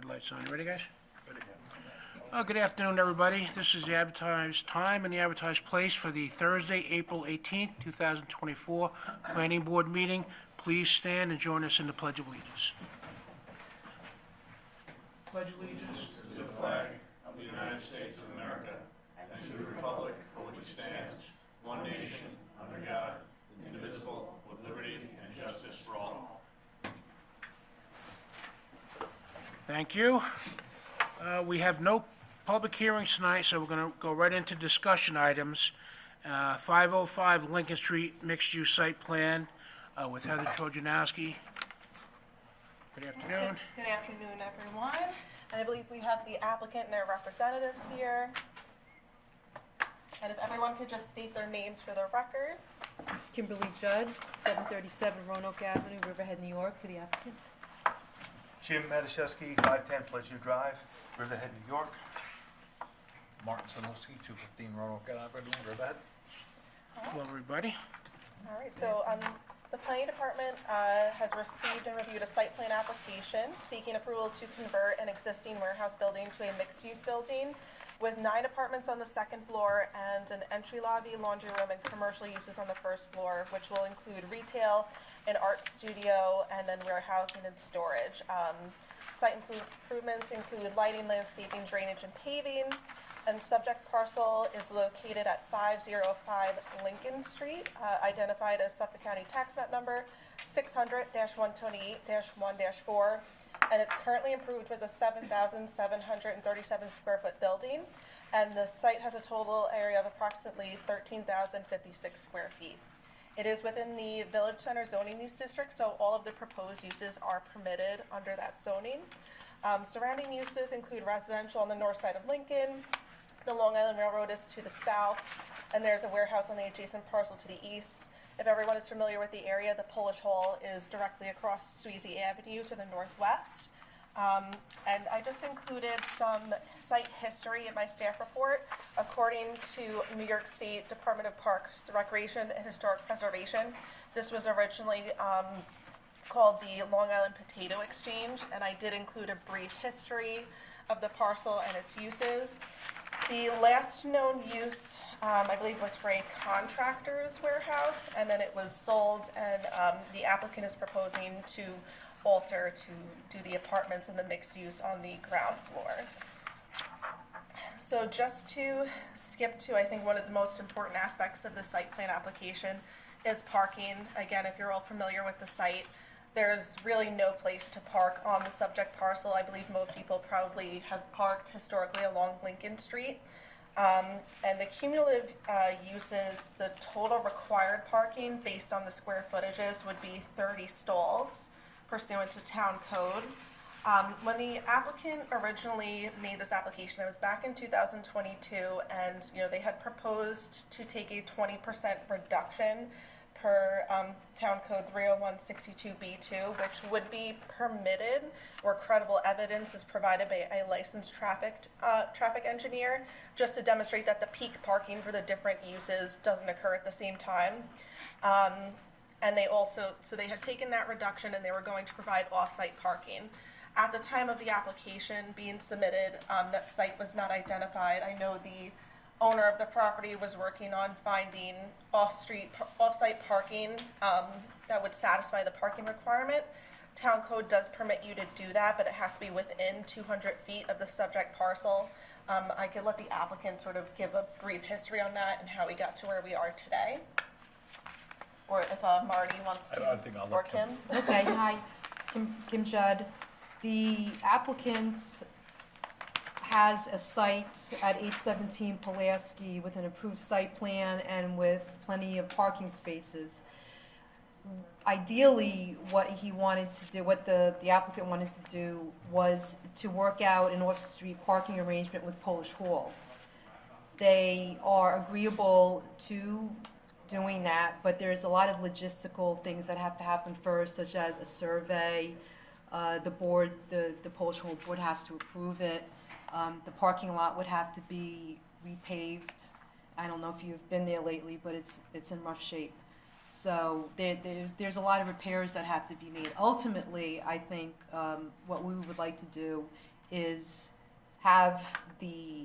Red light's on. You ready, guys? Ready. Good afternoon, everybody. This is the advertised time and the advertised place for the Thursday, April 18th, 2024 Planning Board meeting. Please stand and join us in the Pledge of Allegiance. Pledge allegiance To the flag of the United States of America and to the republic for which it stands, one nation, under God, indivisible, with liberty and justice for all. Thank you. We have no public hearings tonight, so we're going to go right into discussion items. 505 Lincoln Street mixed-use site plan with Heather Trojanowski. Good afternoon. Good afternoon, everyone. And I believe we have the applicant and their representatives here. And if everyone could just state their names for the record. Kimberly Judd, 737 Roanoke Avenue, Riverhead, New York, for the applicant. Jim Matuszewski, 510 Fletcher Drive, Riverhead, New York. Martin Sanoski, 215 Roanoke Avenue, Riverhead. Hello, everybody. All right, so the planning department has received and reviewed a site plan application seeking approval to convert an existing warehouse building to a mixed-use building with 9 apartments on the second floor and an entry lobby, laundry room, and commercial uses on the first floor, which will include retail, an art studio, and then warehousing and storage. Site improvements include lighting, landscaping, drainage, and paving. And subject parcel is located at 505 Lincoln Street, identified as Suffolk County Tax Map Number 600-128-1-4, and it's currently improved with a 7,737 square foot building, and the site has a total area of approximately 13,056 square feet. It is within the Village Center zoning use district, so all of the proposed uses are permitted under that zoning. Surrounding uses include residential on the north side of Lincoln. The Long Island Railroad is to the south, and there's a warehouse on the adjacent parcel to the east. If everyone is familiar with the area, the Polish Hall is directly across Sweezy Avenue to the northwest. And I just included some site history in my staff report. According to New York State Department of Parks, Recreation, and Historic Preservation, this was originally called the Long Island Potato Exchange, and I did include a brief history of the parcel and its uses. The last known use, I believe, was for a contractor's warehouse, and then it was sold, and the applicant is proposing to alter to do the apartments and the mixed use on the ground floor. So just to skip to, I think, one of the most important aspects of the site plan application is parking. Again, if you're all familiar with the site, there's really no place to park on the subject parcel. I believe most people probably have parked historically along Lincoln Street. And the cumulative uses, the total required parking based on the square footages would be 30 stalls pursuant to town code. When the applicant originally made this application, it was back in 2022, and they had proposed to take a 20% reduction per Town Code 30162B2, which would be permitted where credible evidence is provided by a licensed traffic engineer, just to demonstrate that the peak parking for the different uses doesn't occur at the same time. And they also, so they had taken that reduction and they were going to provide off-site parking. At the time of the application being submitted, that site was not identified. I know the owner of the property was working on finding off-site parking that would satisfy the parking requirement. Town code does permit you to do that, but it has to be within 200 feet of the subject parcel. I could let the applicant sort of give a brief history on that and how we got to where we are today. Or if Marty wants to, I think I'll or let Kim. Kim. Okay, hi, Kim Judd. The applicant has a site at 817 Pulaski with an approved site plan and with plenty of parking spaces. Ideally, what he wanted to do, what the applicant wanted to do, was to work out an off-street parking arrangement with Polish Hall. They are agreeable to doing that, but there's a lot of logistical things that have to happen first, such as a survey. The Polish Hall board has to approve it. The parking lot would have to be repaved. I don't know if you've been there lately, but it's in rough shape. So there's a lot of repairs that have to be made. Ultimately, I think what we would like to do is have the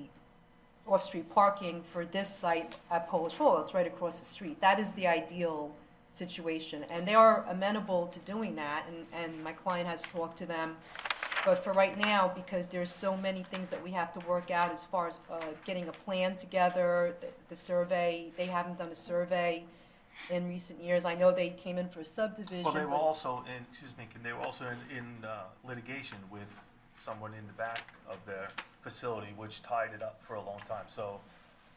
off-street parking for this site at Polish Hall. It's right across the street. That is the ideal situation, and they are amenable to doing that, and my client has talked to them. But for right now, because there's so many things that we have to work out as far as getting a plan together, the survey, they haven't done a survey in recent years. I know they came in for a subdivision. Well, they were but- also in, they were also in litigation with someone in the back of their facility, which tied it up for a long time. So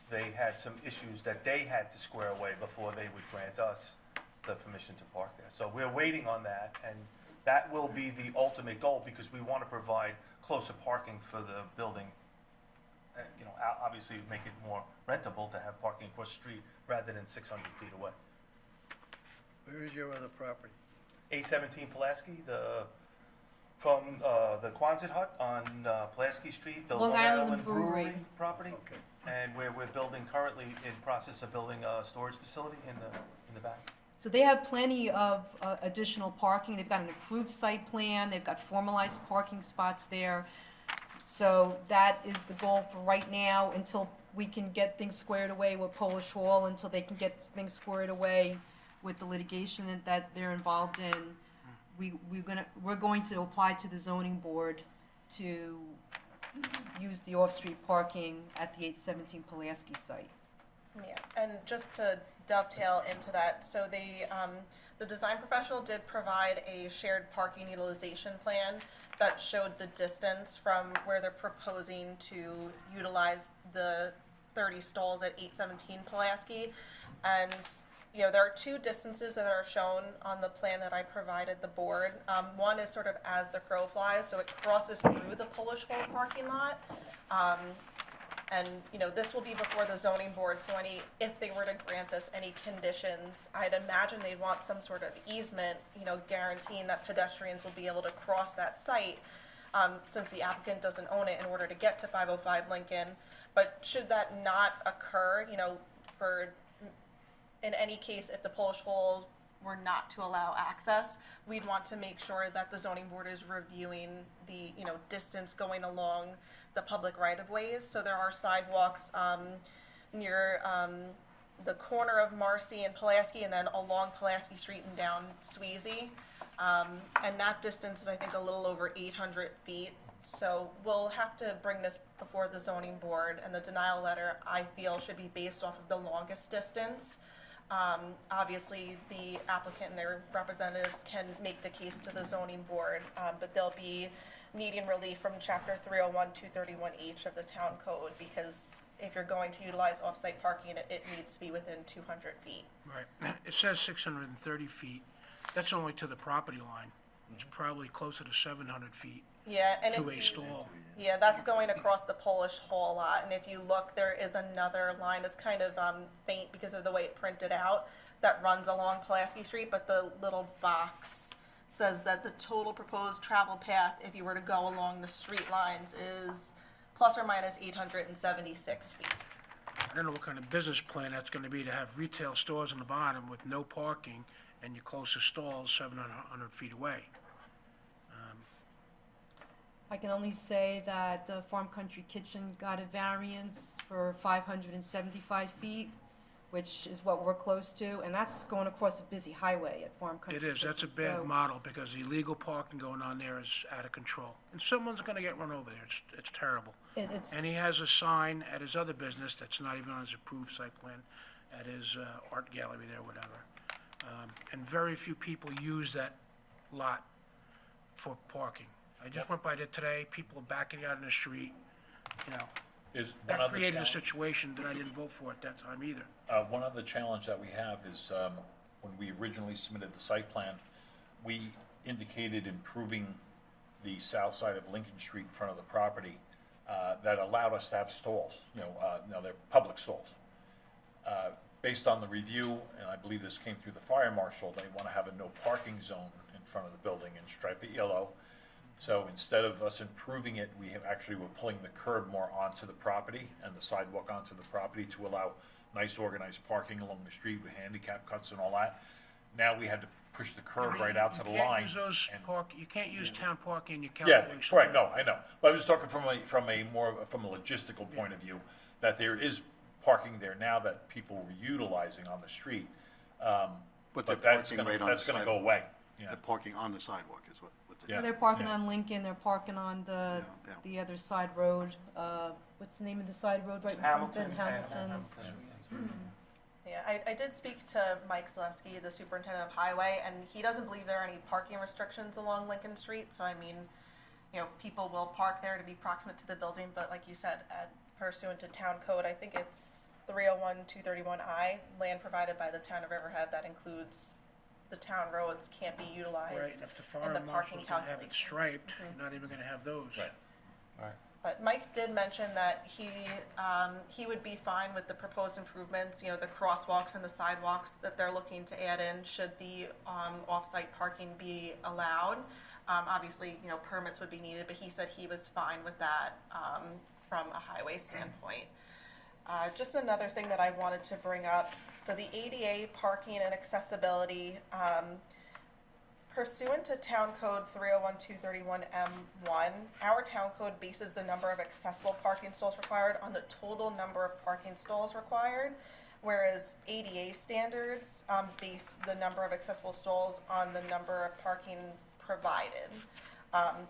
they had some issues that they had to square away before they would grant us the permission to park there. So we're waiting on that, and that will be the ultimate goal, because we want to provide closer parking for the building. You know, obviously make it more rentable to have parking across the street rather than 600 feet away. Where is your other property? 817 Pulaski, from the Quonset hut on Pulaski Street, the Long Long Island Island Brewery. Brewery property. Okay. And where we're building, currently in process of building a storage facility in the back. So they have plenty of additional parking. They've got an approved site plan. They've got formalized parking spots there. So that is the goal for right now, until we can get things squared away with Polish Hall, until they can get things squared away with the litigation that they're involved in. We're going to apply to the zoning board to use the off-street parking at the 817 Pulaski site. Yeah, and just to dovetail into that, so the design professional did provide a shared parking utilization plan that showed the distance from where they're proposing to utilize the 30 stalls at 817 Pulaski. And, you know, there are two distances that are shown on the plan that I provided the board. One is sort of as the crow flies, so it crosses through the Polish Hall parking lot. And, you know, this will be before the zoning board, so if they were to grant this any conditions, I'd imagine they'd want some sort of easement, you know, guaranteeing that pedestrians will be able to cross that site, since the applicant doesn't own it, in order to get to 505 Lincoln. But should that not occur, you know, in any case, if the Polish Hall were not to allow access, we'd want to make sure that the zoning board is reviewing the, you know, distance going along the public right-of-ways. So there are sidewalks near the corner of Marcy and Pulaski, and then along Pulaski Street and down Sweezy. And that distance is, I think, a little over 800 feet. So we'll have to bring this before the zoning board, and the denial letter, I feel, should be based off of the longest distance. Obviously, the applicant and their representatives can make the case to the zoning board, but they'll be needing relief from Chapter 301, 231H of the Town Code, because if you're going to utilize off-site parking, it needs to be within 200 feet. Right. It says 630 feet. That's only to the property line. It's probably closer to 700 feet Yeah, and to if a you, stall. yeah, that's going across the Polish Hall lot, and if you look, there is another line that's kind of faint because of the way it printed out, that runs along Pulaski Street, but the little box says that the total proposed travel path, if you were to go along the street lines, is plus or minus 876 feet. I don't know what kind of business plan that's gonna be, to have retail stores on the bottom with no parking and your closest stall is 700 feet away. I can only say that Farm Country Kitchen got a variance for 575 feet, which is what we're close to, and that's going across a busy highway at Farm Country It Kitchen. is, that's a bad So model, because the illegal parking going on there is out of control. And someone's gonna get run over there, it's terrible. it's, And he has a sign at his other business that's not even on his approved site plan, at his art gallery there, whatever. And very few people use that lot for parking. I just went by there today, people are backing out in the street, you know. Is one That other created a challenge- situation that I didn't vote for at that time either. One other challenge that we have is, when we originally submitted the site plan, we indicated improving the south side of Lincoln Street in front of the property, that allowed us to have stalls, now they're public stalls. Based on the review, and I believe this came through the fire marshal, they want to have a no parking zone in front of the building and stripe it yellow. So instead of us improving it, we're pulling the curb more onto the property and the sidewalk onto the property to allow nice organized parking along the street with handicap cuts and all that. Now we had to push the I curb mean, right out to the You can't line. use those and- you can't use town parking in your Yeah, calculation. right, no, I know, but I was talking from a logistical point of view, that there is parking there now that people were utilizing on the street. But they're But that's parking gonna, right on the that's gonna go sidewalk. away, yeah. The parking on the sidewalk is what they. Yeah. They're parking yeah. on Lincoln, they're parking on Yeah. the other side road, what's the name of the side road right in front of it? Hamilton. Yeah, I did speak to Mike Zalewski, the superintendent of highway, and he doesn't believe there are any parking restrictions along Lincoln Street, so I mean, you know, people will park there to be proximate to the building, but like you said, pursuant to town code, I think it's 301, 231I, land provided by the town of Riverhead, that includes the town roads can't be Right, utilized. if the And fire the marshal's parking gonna have it calculation. striped, you're not even gonna have those. Right. But Mike did mention that he would be fine with the proposed improvements, you know, the crosswalks and the sidewalks that they're looking to add in, should the off-site parking be allowed. Obviously, you know, permits would be needed, but he said he was fine with that from a highway standpoint. Just another thing that I wanted to bring up, so the ADA parking and accessibility, pursuant to Town Code 301-231M1, our town code bases the number of accessible parking stalls required on the total number of parking stalls required, whereas ADA standards base the number of accessible stalls on the number of parking provided.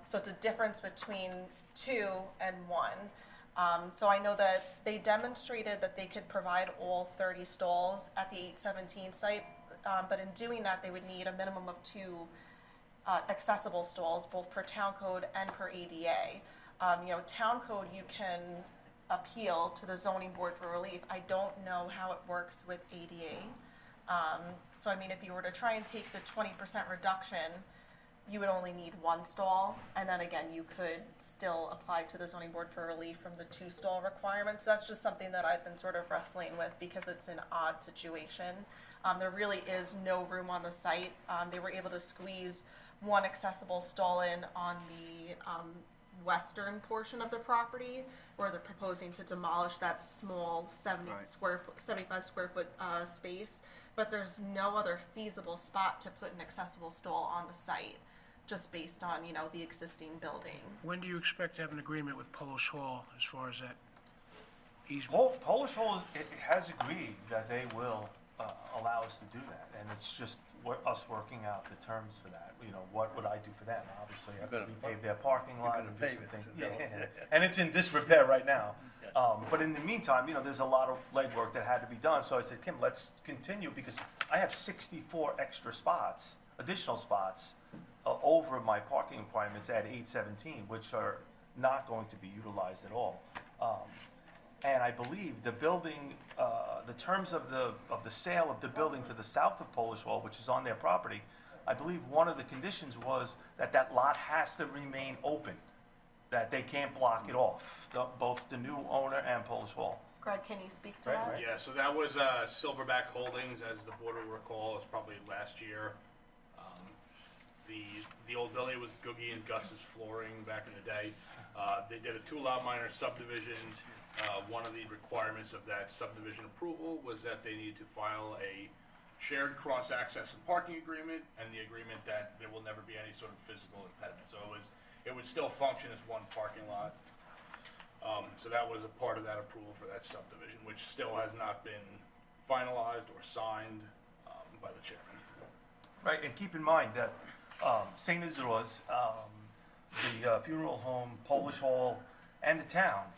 So it's a difference between 2 and 1. So I know that they demonstrated that they could provide all 30 stalls at the 817 site, but in doing that, they would need a minimum of 2 accessible stalls, both per town code and per ADA. You know, town code, you can appeal to the zoning board for relief. I don't know how it works with ADA. So I mean, if you were to try and take the 20% reduction, you would only need 1 stall, and then again, you could still apply to the zoning board for relief from the 2 stall requirements. That's just something that I've been sort of wrestling with because it's an odd situation. There really is no room on the site. They were able to squeeze 1 accessible stall in on the western portion of the property, where they're proposing to demolish that small 75 square foot space. But there's no other feasible spot to put an accessible stall on the site, just based on, you know, the existing building. When do you expect to have an agreement with Polish Hall as far as that easement? Polish Hall has agreed that they will allow us to do that, and it's just us working out the terms for that. You know, what would I do for them? Obviously, I have to repave their parking lot gonna and do pave some it, things. so Yeah, and it's in disrepair right now. But in the meantime, you know, there's a lot of legwork that had to be done, so I said, Kim, let's continue, because I have 64 extra spots, additional spots, over my parking requirements at 817, which are not going to be utilized at all. And I believe the building, the terms of the sale of the building to the south of Polish Hall, which is on their property, I believe one of the conditions was that that lot has to remain open, that they can't block it off, both the new owner and Polish Hall. Greg, can you speak to Right, that? right. Yeah, so that was Silverback Holdings, as the board will recall, it was probably last year. The old building was Googie and Gus's Flooring back in the day. They did a 2-lot minor subdivision. One of the requirements of that subdivision approval was that they needed to file a shared cross-access and parking agreement, and the agreement that there will never be any sort of physical impediment. So it would still function as 1 parking lot. So that was a part of that approval for that subdivision, which still has not been finalized or signed by the chairman. Right, and keep in mind that St. Isidore's, the funeral home, Polish Hall, and the town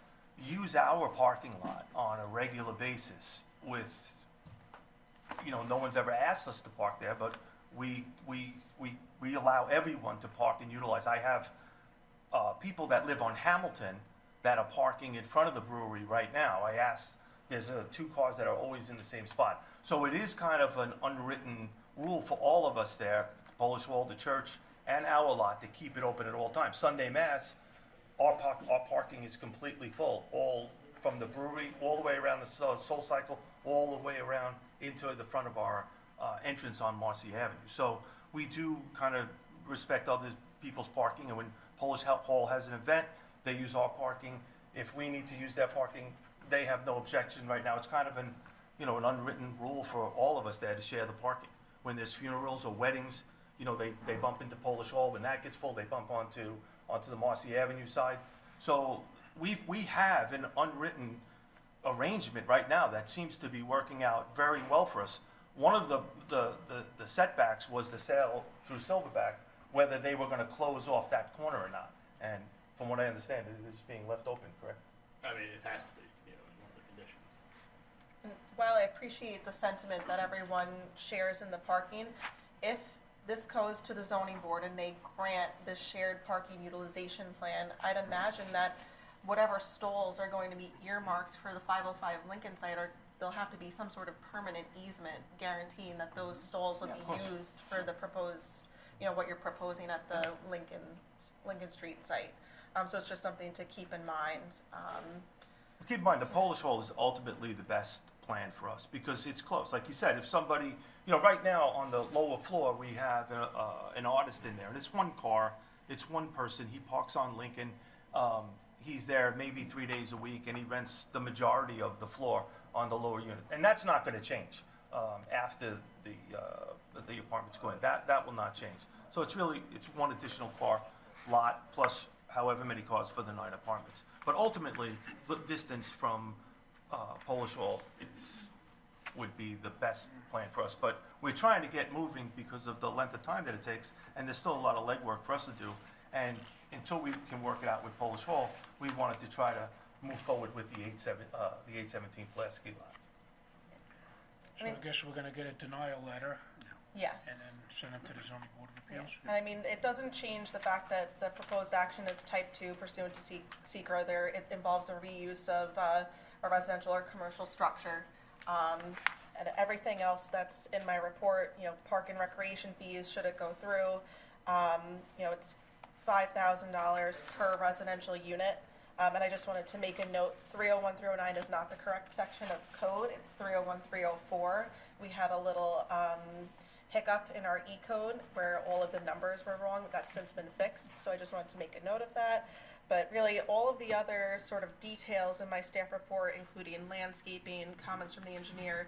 use our parking lot on a regular basis with, you know, no one's ever asked us to park there, but we allow everyone to park and utilize. I have people that live on Hamilton that are parking in front of the brewery right now. I asked, there's 2 cars that are always in the same spot. So it is kind of an unwritten rule for all of us there, Polish Hall, the church, and our lot, to keep it open at all times. Sunday Mass, our parking is completely full, all from the brewery, all the way around the Soul Cycle, all the way around into the front of our entrance on Marcy Avenue. So we do kind of respect other people's parking, and when Polish Hall has an event, they use our parking. If we need to use their parking, they have no objection right now. It's kind of an unwritten rule for all of us there to share the parking. when there's funerals or weddings, you know, they bump into Polish Hall. When that gets full, they bump onto the Marcy Avenue side. So we have an unwritten arrangement right now that seems to be working out very well for us. One of the setbacks was the sale through Silverback, whether they were gonna close off that corner or not. And from what I understand, it is being left open, correct? I mean, it has to be, you know, one of the conditions. While I appreciate the sentiment that everyone shares in the parking, if this goes to the zoning board and they grant this shared parking utilization plan, I'd imagine that whatever stalls are going to be earmarked for the 505 Lincoln site there'll have to be some sort of permanent easement guaranteeing that those stalls will Yeah, of be course. used for the proposed, you know, what you're proposing at the Lincoln Street site. So it's just something to keep in mind. Keep in mind, the Polish Hall is ultimately the best plan for us because it's close. Like you said, if somebody, you know, right now on the lower floor, we have an artist in there, and it's one car, it's one person, he parks on Lincoln, he's there maybe 3 days a week, and he rents the majority of the floor on the lower unit. And that's not gonna change after the apartments go in. That will not change. So it's one additional car lot plus however many cars for the 9 apartments. But ultimately, the distance from Polish Hall would be the best plan for us. But we're trying to get moving because of the length of time that it takes, and there's still a lot of legwork for us to do. And until we can work it out with Polish Hall, we wanted to try to move forward with the 817 Pulaski lot. So I guess we're gonna get a denial letter Yes. and then send it to the zoning board of appeals. And I mean, it doesn't change the fact that the proposed action is type 2 pursuant to SECR. It involves the reuse of a residential or commercial structure. And everything else that's in my report, you know, park and recreation fees, should it go through, you know, it's $5,000 per residential unit. And I just wanted to make a note, 301, 309 is not the correct section of code, it's 301, 304. We had a little hiccup in our E-code where all of the numbers were wrong. That's since been fixed, so I just wanted to make a note of that. But really, all of the other sort of details in my staff report, including landscaping, comments from the engineer,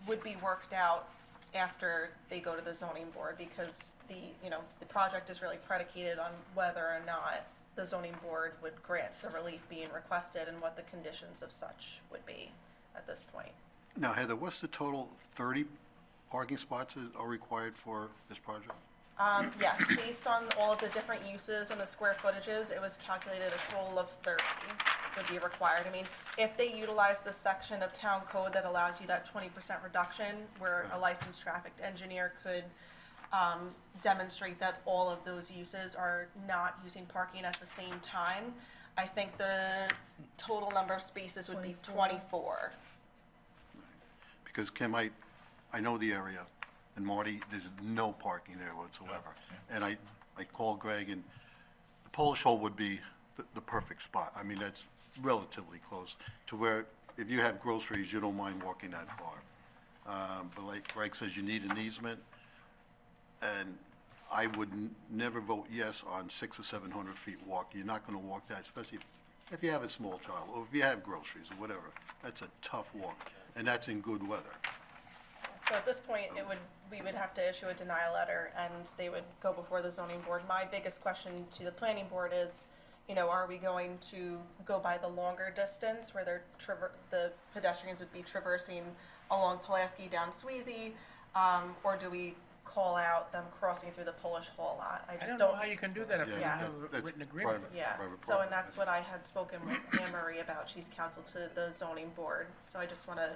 would be worked out after they go to the zoning board, because the project is really predicated on whether or not the zoning board would grant the relief being requested and what the conditions of such would be at this point. Now, Heather, what's the total? 30 parking spots are required for this project? Yes, based on all of the different uses and the square footages, it was calculated a total of 30 would be required. I mean, if they utilize the section of town code that allows you that 20% reduction, where a licensed traffic engineer could demonstrate that all of those uses are not using parking at the same time, I think the total number of spaces would be 24. Because Kim, I know the area, and Marty, there's no parking there whatsoever. And I called Greg, and the Polish Hole would be the perfect spot. I mean, that's relatively close to where, if you have groceries, you don't mind walking that far. But like Greg says, you need an easement, and I would never vote yes on 600 or 700 feet walk. You're not gonna walk that, especially if you have a small child, or if you have groceries, or whatever. That's a tough walk, and that's in good weather. So at this point, we would have to issue a denial letter, and they would go before the zoning board. My biggest question to the planning board is, are we going to go by the longer distance where the pedestrians would be traversing along Pulaski down Sweezy, or do we call out them crossing through the Polish Hall lot? I don't know how you can do that if you don't Yeah. have a That's written agreement. private- Yeah, private so, and property. that's what I had spoken with Anne Marie about. She's counsel to the zoning board. So I just want to,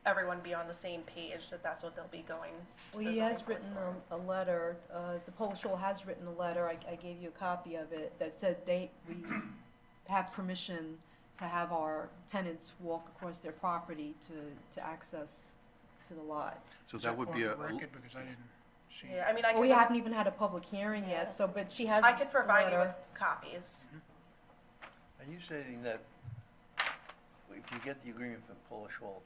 everyone be on the same page that that's what they'll be going to Well, the he zoning has board written for. a letter, the Polish Hall has written a letter, I gave you a copy of it, that said we have permission to have our tenants walk across their property to access to the lot. So Is that would be on a, the record? Because I didn't see it. Yeah, I mean, I Well, we could, haven't even had a public hearing Yeah. yet, so, but she has I could provide you the with letter. copies. Are you saying that if you get the agreement from Polish Hall,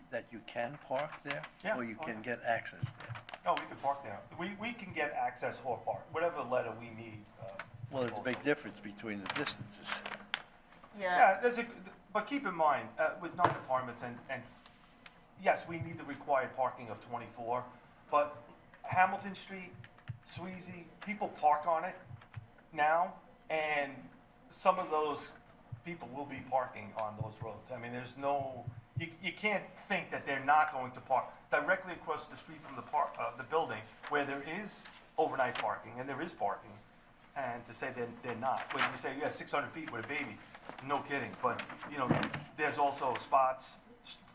that you can park there? Yeah. Or you can get access there? Oh, we can park there. We can get access or park, whatever letter we need. Well, there's a big difference between the distances. Yeah, Yeah, but keep in mind, with 9 apartments, and yes, we need the required parking of 24, But Hamilton Street, Sweezy, people park on it now, and some of those people will be parking on those roads. I mean, there's no, you can't think that they're not going to park directly across the street from the building where there is overnight parking, and there is parking, and to say they're not. When you say you got 600 feet with a baby, no kidding, but, you know, there's also spots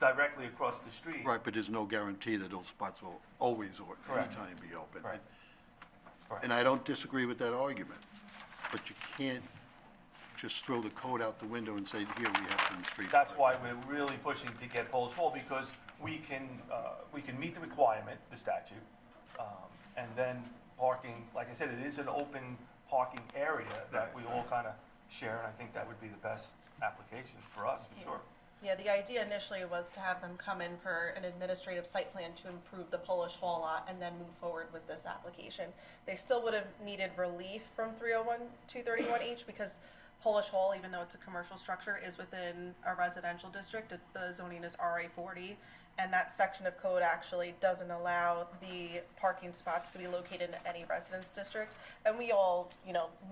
directly across the street. Right, but there's no guarantee that those spots will always or Correct. anytime be open. Right. Correct. And I don't disagree with that argument, but you can't just throw the code out the window and say, here, we have some street. That's why we're really pushing to get Polish Hall, because we can meet the requirement, the statute, and then parking, like I said, it is an open parking area that we all kind of share, and I think that would be the best application for us, for sure. Yeah, the idea initially was to have them come in for an administrative site plan to improve the Polish Hall lot and then move forward with this application. They still would have needed relief from 301, 231H because Polish Hall, even though it's a commercial structure, is within a residential district. The zoning is RA 40, and that section of code actually doesn't allow the parking spots to be located in any residence district. And we all,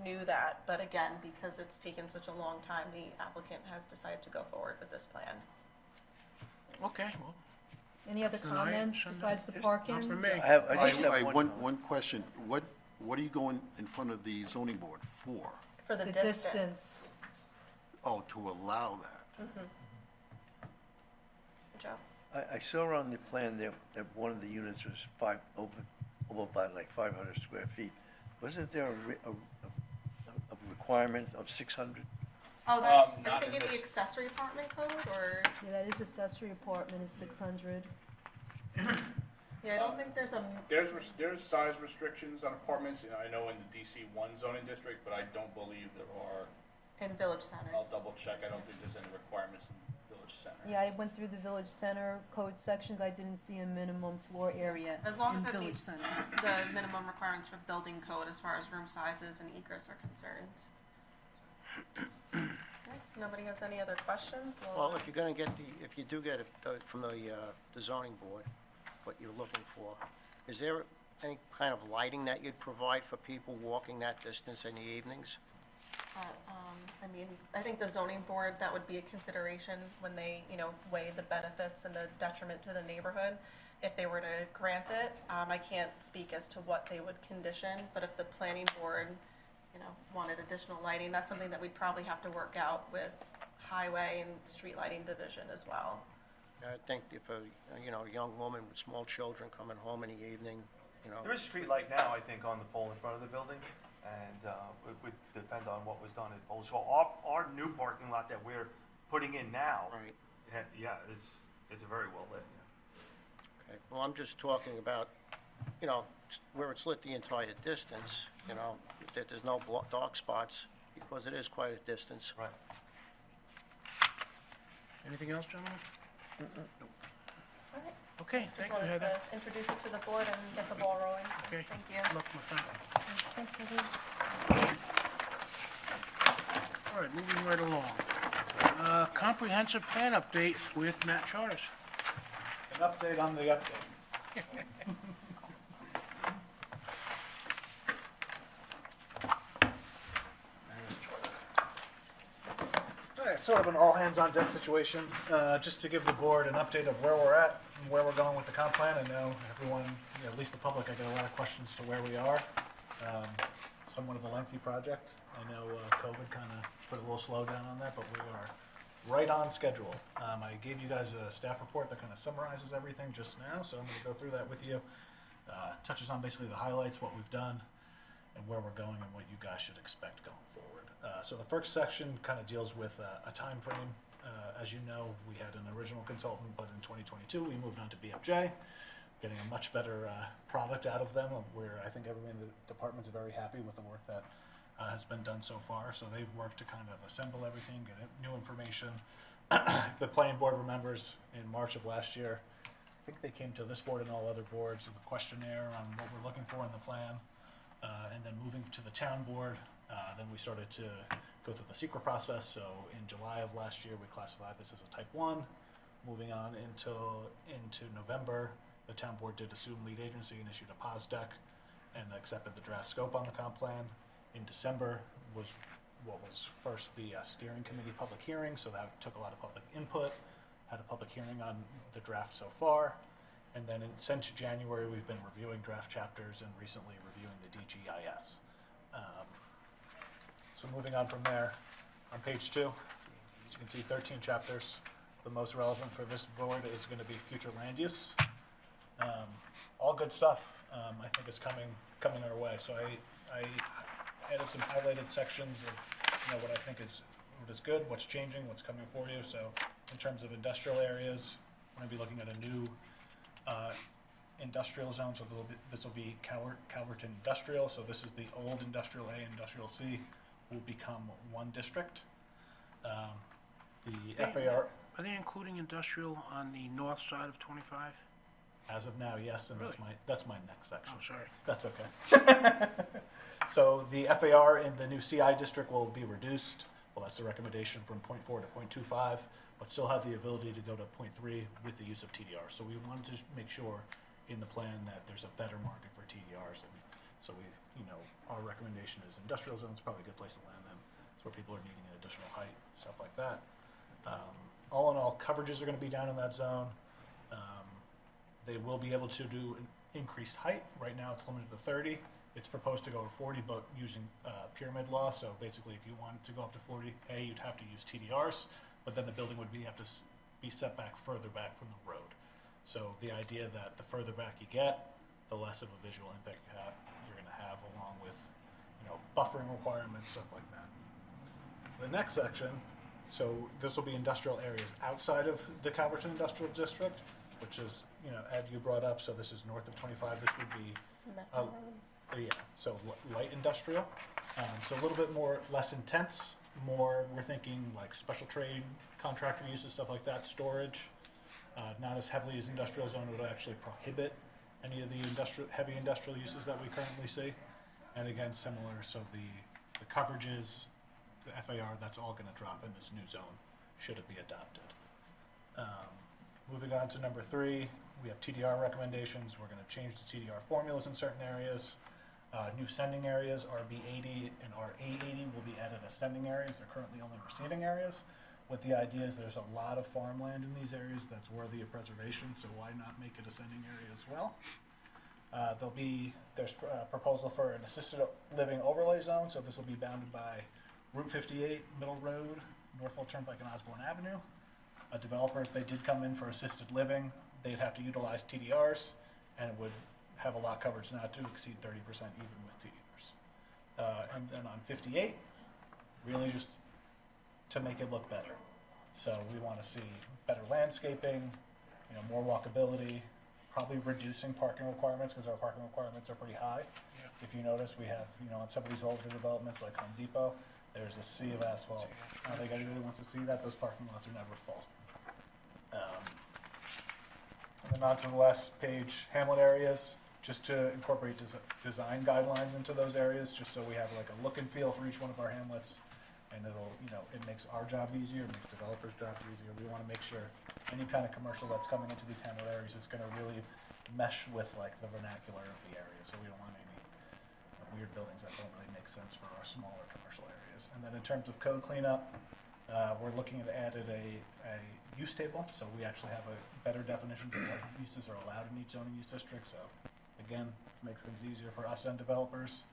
knew that, but again, because it's taken such a long time, the applicant has decided to go forward with this plan. Okay, well, Any other Tonight, comments Sunday? besides the parking? not for me. I just have One question, what are you going in front of the zoning board for? For the The distance. distance. Oh, to allow that? Joe? I saw on the plan there that one of the units was over by like 500 square feet. Wasn't there a requirement of 600? Oh, that- are you not in thinking the this. accessory apartment code, or? Yeah, that is accessory apartment is 600. Yeah, I don't think there's a, There's size restrictions on apartments, I know in the DC1 zoning district, but I don't believe there are. in Village Center. I'll double check, I don't think there's any requirements in Village Center. Yeah, I went through the village center code sections. I didn't see a minimum floor area As long in as it village meets center. the minimum requirements for building code as far as room sizes and egress are concerned. Okay, nobody has any other questions? Well, if you're gonna get if you do get it from the zoning board, what you're looking for, is there any kind of lighting that you'd provide for people walking that distance in the evenings? I think the zoning board, that would be a consideration when they, weigh the benefits and the detriment to the neighborhood. If they were to grant it, I can't speak as to what they would condition, but if the planning board, wanted additional lighting, that's something that we'd probably have to work out with highway and street lighting division as well. I think if a young woman with small children coming home in the evening, There is street light now, I think, on the pole in front of the building, and it would depend on what was done at Polish Hall. Our new parking lot that we're putting in now, right? it's very well lit. Yeah. Okay, well, I'm just talking about, where it's lit the entire distance, that there's no dark spots, because it is quite a distance. Right. Anything else, gentlemen? All right. Okay, Just thank you, wanted Heather. to introduce it to the board and get the ball rolling. So Okay. Thank you. Look, my friend. Thanks, Heather. All right, moving right along. Comprehensive plan update with Matt Charters. An update on the update. All right, sort of an all-hands-on-deck situation, just to give the board an update of where we're at and where we're going with the comp plan. I know everyone, at least the public, I get a lot of questions to where we are. Somewhat of a lengthy project. I know COVID kind of put a little slowdown on that, but we are right on schedule. I gave you guys a staff report that kind of summarizes everything just now, so I'm going to go through that with you. Touches on basically the highlights, what we've done, and where we're going, and what you guys should expect going forward. So the first section kind of deals with a time frame. As you know, we had an original consultant, but in 2022 we moved on to BFJ, getting a much better product out of them. Where I think everyone in the department's very happy with the work that has been done so far. So they've worked to kind of assemble everything, get new information. The planning board remembers in March of last year, I think they came to this board and all other boards with a questionnaire on what we're looking for in the plan. And then moving to the town board, then we started to go through the secret process. So in July of last year, we classified this as a type 1. Moving on into November, The town board did assume lead agency and issued a pause deck and accepted the draft scope on the comp plan. In December was what was first the steering committee public hearing, so that took a lot of public input, had a public hearing on the draft so far. And then since January, we've been reviewing draft chapters and recently reviewing the DGIS. So moving on from there, on page 2, as you can see 13 chapters. The most relevant for this board is going to be future land use. All good stuff, I think, is coming our way. So I added some highlighted sections of what I think is good, what's changing, what's coming for you. So in terms of industrial areas, we're going to be looking at a new industrial zone. So this will be Calverton Industrial. So this is the old Industrial A, Industrial C will become one district. The FAR, Are they including industrial on the north side of 25? as of now, yes, and that's my next section. Oh, sorry. That's okay. So the FAR in the new CI district will be reduced. Well, that's the recommendation from 0.4 to 0.25, but still have the ability to go to 0.3 with the use of TDR. So we wanted to make sure in the plan that there's a better market for TDRs. And so our recommendation is industrial zones, probably a good place to land them. It's where people are needing an additional height, stuff like that. All in all, coverages are going to be down in that zone. They will be able to do an increased height. Right now, it's limited to 30. It's proposed to go to 40, but using pyramid law. So basically, if you wanted to go up to 40, you'd have to use TDRs, but then the building would have to be set back further back from the road. So the idea that the further back you get, the less of a visual impact you're going to have, along with buffering requirements, stuff like that. The next section, so this will be industrial areas outside of the Calverton Industrial District, which is, Ed, you brought up, so this is north of 25. This would be, so light industrial. So a little bit less intense, we're thinking like special trade, contractor uses, stuff like that, storage. Not as heavily as industrial zone would actually prohibit any of the heavy industrial uses that we currently see. And again, similar, so the coverages, the FAR, that's all going to drop in this new zone, should it be adopted. Moving on to number 3, we have TDR recommendations. We're going to change the TDR formulas in certain areas. New sending areas, RB80 and RA80 will be added as sending areas. They're currently only receiving areas. What the idea is, there's a lot of farmland in these areas that's worthy of preservation, so why not make it a sending area as well? There's a proposal for an assisted living overlay zone, so this will be bounded by Route 58, Middle Road, Northville Turnpike, and Osborne Avenue. A developer, if they did come in for assisted living, they'd have to utilize TDRs, and it would have a lot coverage not to exceed 30% even with TDRs. And then on 58, really just to make it look better. So we want to see better landscaping, more walkability, probably reducing parking requirements, because our parking requirements are pretty high. Yeah. If you notice, we have, on some of these older developments like Home Depot, there's a sea of asphalt. I don't think anybody wants to see that. Those parking lots are never full. And then on to the last page, hamlet areas, just to incorporate design guidelines into those areas, just so we have like a look and feel for each one of our hamlets. And it'll, it makes our job easier, it makes developers' jobs easier. We want to make sure any kind of commercial that's coming into these hamlet areas is going to really mesh with like the vernacular of the area. So we don't want any weird buildings that don't really make sense for our smaller commercial areas. And then in terms of code cleanup, we're looking at added a use table. So we actually have a better definitions of what uses are allowed in each zoning use district. So again, this makes things easier for us and developers.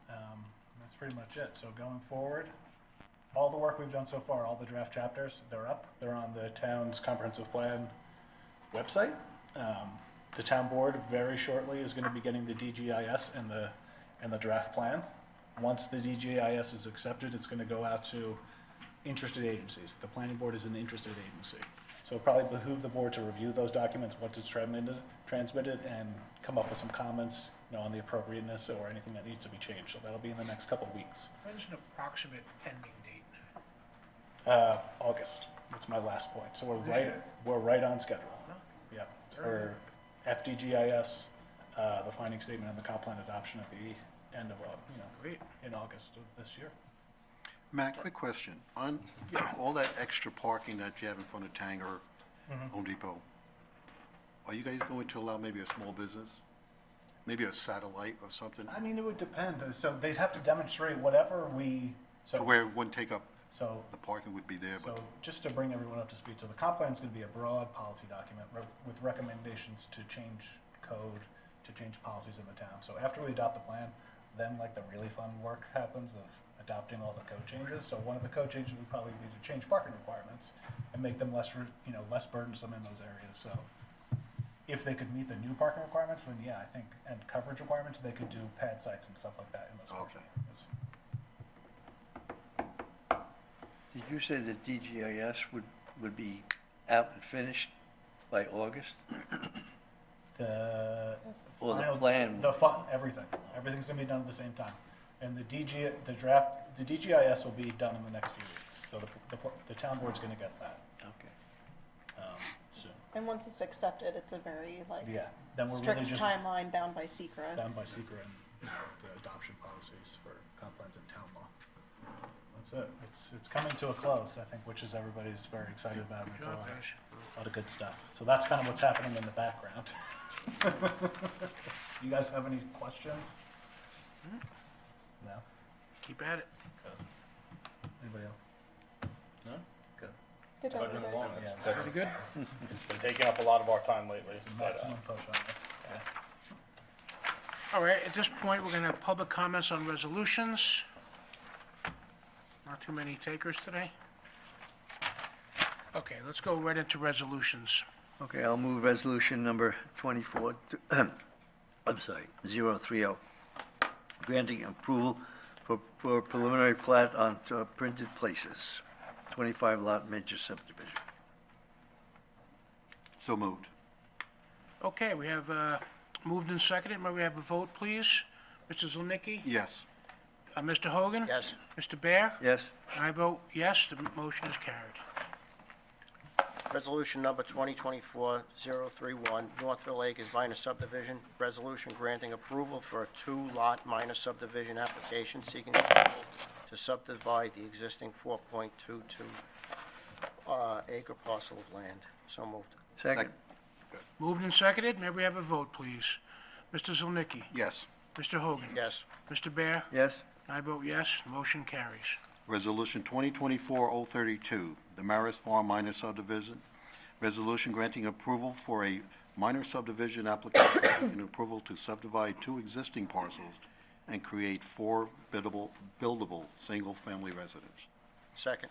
That's pretty much it. So going forward, all the work we've done so far, all the draft chapters, they're up. They're on the town's comprehensive plan website. The town board very shortly is going to be getting the DGIS and the draft plan. Once the DGIS is accepted, it's going to go out to interested agencies. The planning board is an interested agency. So it'll probably behoove the board to review those documents once it's transmitted and come up with some comments, on the appropriateness or anything that needs to be changed. So that'll be in the next couple of weeks. When's an approximate ending date? August. That's my last point. So we're right on schedule. Yeah. For FDGIS, the finding statement and the comp plan adoption at the end of Great. in August of this year. Matt, quick question. On all that extra parking that you have in front of Tanger, Home Depot, are you guys going to allow maybe a small business? Maybe a satellite or something? I mean, it would depend. So they'd have to demonstrate whatever we, so. Where it wouldn't take up, So, the parking would be there, so but, just to bring everyone up to speed, so the comp plan is gonna be a broad policy document with recommendations to change code, to change policies in the town. So after we adopt the plan, then like the really fun work happens of adopting all the code changes. So one of the code changes would probably be to change parking requirements and make them less, less burdensome in those areas. So if they could meet the new parking requirements, then yeah, I think, and coverage requirements, they could do pad sites and stuff like that in those parking Okay. areas. Did you say that DGIS would be out and finished by August? The Or the final- plan? everything's gonna be done at the same time. And the DGIS will be done in the next few weeks. So the town board's gonna get that, Okay. soon. And once it's accepted, it's a very Yeah, then we're really strict just timeline bound by secret. bound by secret and the adoption policies for comp plans and town law. That's it. It's coming to a close, I think, which is everybody's very excited about. It's a lot of good stuff. So that's kind of what's happening in the background. You guys have any questions? No? Keep at it. Anybody else? No? Good. Good job, Plugging everybody. along. Yeah, That's Pretty good. It's been taking up a lot of our time lately, but, maximum push on this. Yeah. All right, at this point, we're gonna have public comments on resolutions. Not too many takers today. Okay, let's go right into resolutions. Okay, I'll move resolution number 24, 030, granting approval for preliminary plat on printed places, 25 lot major subdivision. so moved. Okay, we have, moved and seconded. May we have a vote, please? Mr. Zilnicki? Yes. Mr. Hogan? Yes. Mr. Bear? Yes? I vote yes, the motion is carried. Resolution number 2024-031, Northville Acres minor subdivision. Resolution granting approval for a two-lot minor subdivision application seeking approval to subdivide the existing 4.22 acre parcel of land. So moved. Second? Moved and seconded. May we have a vote, please? Mr. Zilnicki? Yes. Mr. Hogan? Yes. Mr. Bear? Yes? I vote yes, motion carries. Resolution 2024-032, the Maris Farm minor subdivision. Resolution granting approval for a minor subdivision application seeking approval to subdivide two existing parcels and create four buildable single-family residents. Second.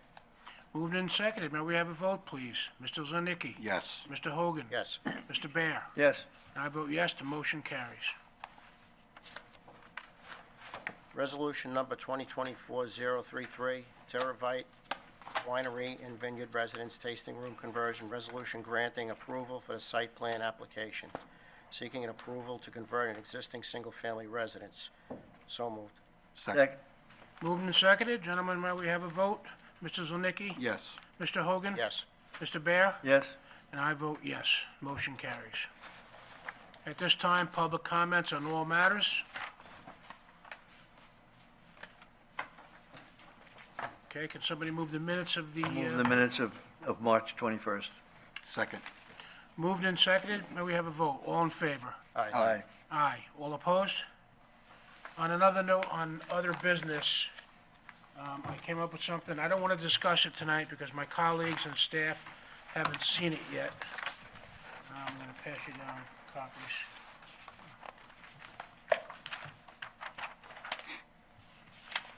Moved and seconded. May we have a vote, please? Mr. Zilnicki? Yes. Mr. Hogan? Yes. Mr. Bear? Yes? I vote yes, the motion carries. Resolution number 2024-033, Terravite Winery and Vineyard Residence Tasting Room Conversion. Resolution granting approval for the site plan application, seeking an approval to convert an existing single-family residence. So moved. Second. Moved and seconded. Gentlemen, may we have a vote? Mr. Zilnicki? Yes. Mr. Hogan? Yes. Mr. Bear? Yes? And I vote yes, motion carries. At this time, public comments on all matters. Okay, can somebody move the minutes of the, Move the minutes of March 21st. Second. moved and seconded? May we have a vote? All in favor? Aye. Aye. All opposed? On another note, on other business, I came up with something. I don't want to discuss it tonight because my colleagues and staff haven't seen it yet. I'm going to pass you down copies.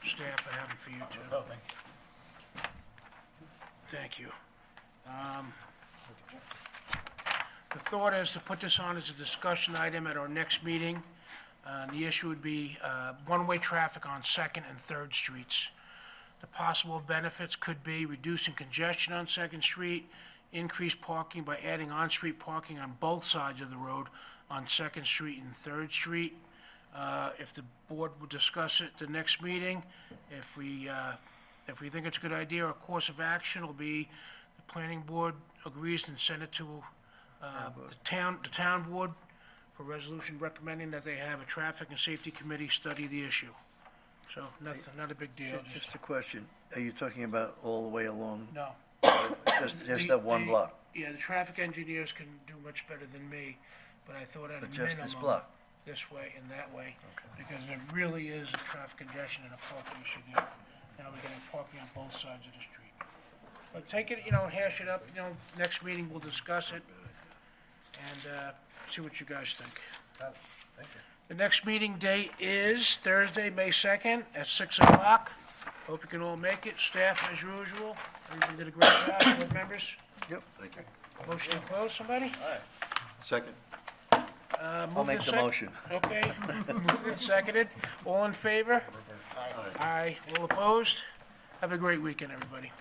Staff, I have them for you too. Oh, thank you. Thank you. The thought is to put this on as a discussion item at our next meeting. The issue would be one-way traffic on Second and Third Streets. The possible benefits could be reducing congestion on Second Street, increased parking by adding on-street parking on both sides of the road on Second Street and Third Street. If the board would discuss it at the next meeting, if we think it's a good idea, our course of action will be the planning board agrees and send it to the town board for resolution recommending that they have a traffic and safety committee study the issue. So, nothing, not a big deal, just, Just a question. Are you talking about all the way along no, Just that one The- block, Yeah, the traffic engineers can do much better than me, but I thought at a but just this minimum, block. this way and that way, because there really is a traffic congestion and a parking issue there. Now we're gonna have parking on both sides of the street. But take it, hash it up, next meeting we'll discuss it and, see what you guys think. Got it. Thank you. The next meeting date is Thursday, May 2nd at 6 o'clock. Hope you can all make it. Staff, as usual, everybody did a great job, board members. Yep. Thank you. Motion to close, somebody? Second. I'll make the motion. Okay, moved and seconded. All in favor? Aye. All opposed? Have a great weekend, everybody.